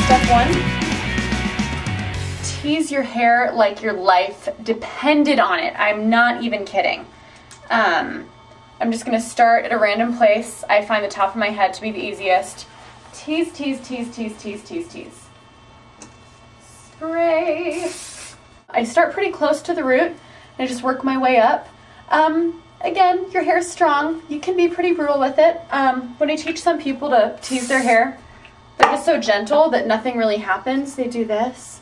Step one, tease your hair like your life depended on it. I'm not even kidding. I'm just gonna start at a random place. I find the top of my head to be the easiest. Tease, tease, tease, tease, tease, tease, tease. Spray. I start pretty close to the root and I just work my way up. Again, your hair's strong. You can be pretty brutal with it. When I teach some people to tease their hair, they're just so gentle that nothing really happens. They do this.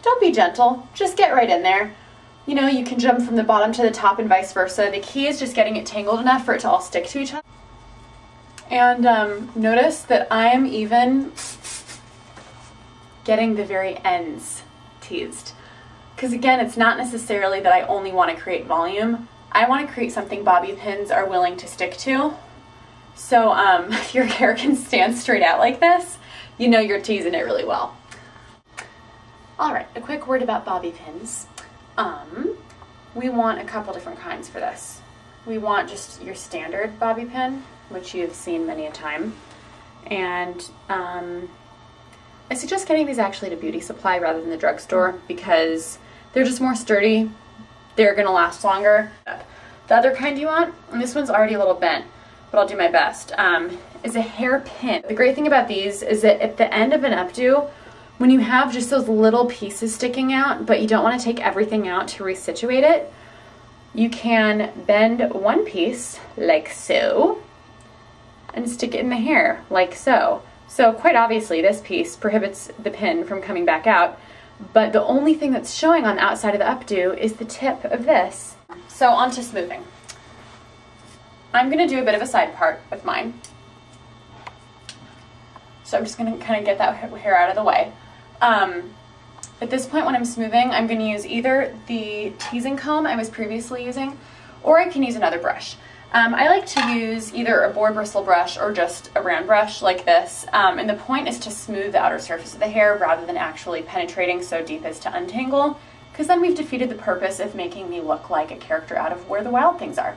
Don't be gentle. Just get right in there. You know, you can jump from the bottom to the top and vice versa. The key is just getting it tangled enough for it to all stick to each other. And notice that I am even getting the very ends teased. Because again, it's not necessarily that I only want to create volume. I want to create something bobby pins are willing to stick to. So if your hair can stand straight out like this, you know you're teasing it really well. All right, a quick word about bobby pins. We want a couple different kinds for this. We want just your standard bobby pin, which you've seen many a time. And I suggest getting these actually at a beauty supply rather than the drugstore because they're just more sturdy. They're gonna last longer. The other kind you want, and this one's already a little bent, but I'll do my best, is a hairpin. The great thing about these is that at the end of an updo, when you have just those little pieces sticking out, but you don't want to take everything out to resituate it, you can bend one piece like so and stick it in the hair like so. So quite obviously this piece prohibits the pin from coming back out, but the only thing that's showing on the outside of the updo is the tip of this. So on to smoothing. I'm going to do a bit of a side part with mine. So I'm just going to kind of get that hair out of the way. At this point when I'm smoothing, I'm going to use either the teasing comb I was previously using, or I can use another brush. I like to use either a boar bristle brush or just a round brush like this, and the point is to smooth the outer surface of the hair rather than actually penetrating so deep as to untangle, because then we've defeated the purpose of making me look like a character out of Where the Wild Things Are.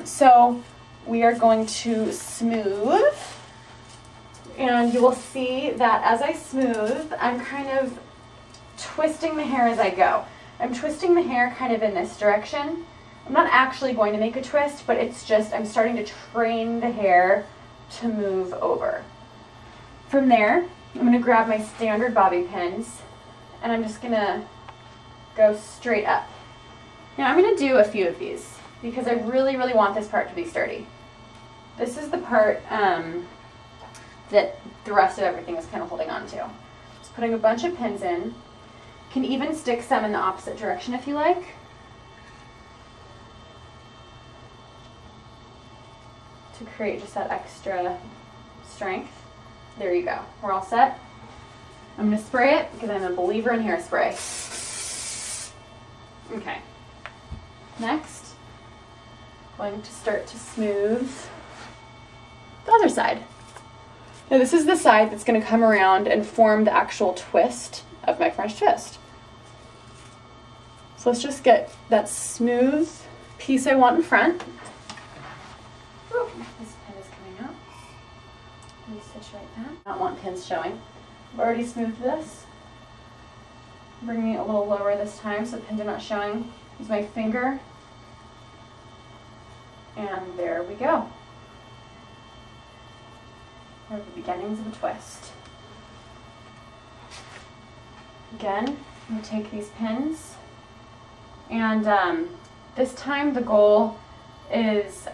So we are going to smooth, and you will see that as I smooth, I'm kind of twisting the hair as I go. I'm twisting the hair kind of in this direction. I'm not actually going to make a twist, but it's just I'm starting to train the hair to move over. From there, I'm going to grab my standard bobby pins, and I'm just going to go straight up. Now I'm going to do a few of these because I really, really want this part to be sturdy. This is the part that the rest of everything is kind of holding on to. Just putting a bunch of pins in. Can even stick some in the opposite direction if you like. To create just that extra strength. There you go. We're all set. I'm going to spray it because I'm a believer in hairspray. Okay. Next, going to start to smooth the other side. Now this is the side that's going to come around and form the actual twist of my French twist. So let's just get that smooth piece I want in front. Oh, this pin is coming out. Let me situate that. I don't want pins showing. I've already smoothed this. Bringing it a little lower this time so the pins are not showing. Use my finger. And there we go. There are the beginnings of a twist. Again, I'm going to take these pins, and this time the goal is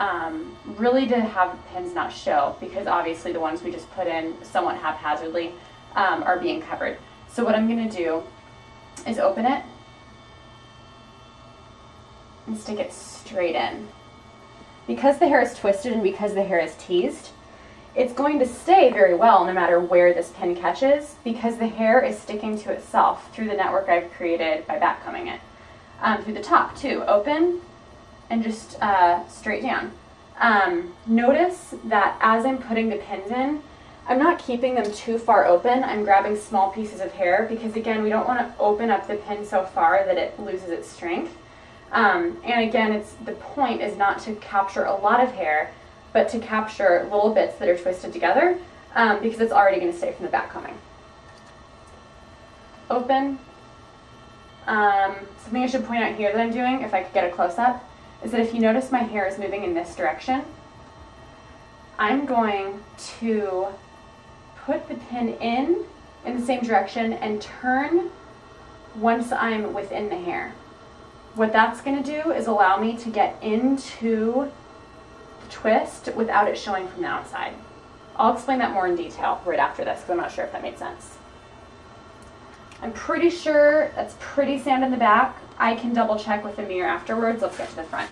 really to have pins not show, because obviously the ones we just put in somewhat haphazardly are being covered. So what I'm going to do is open it and stick it straight in. Because the hair is twisted and because the hair is teased, it's going to stay very well no matter where this pin catches, because the hair is sticking to itself through the network I've created by backcombing it. Through the top too. Open and just straight down. Notice that as I'm putting the pins in, I'm not keeping them too far open. I'm grabbing small pieces of hair because, again, we don't want to open up the pin so far that it loses its strength. And again, the point is not to capture a lot of hair, but to capture little bits that are twisted together because it's already going to stay from the back combing. open. Something I should point out here that I'm doing, if I could get a close-up, is that if you notice my hair is moving in this direction, I'm going to put the pin in the same direction and turn once I'm within the hair. What that's going to do is allow me to get into the twist without it showing from the outside. I'll explain that more in detail right after this because I'm not sure if that made sense. I'm pretty sure that's pretty sand in the back. I can double check with the mirror afterwards. Let's get to the front.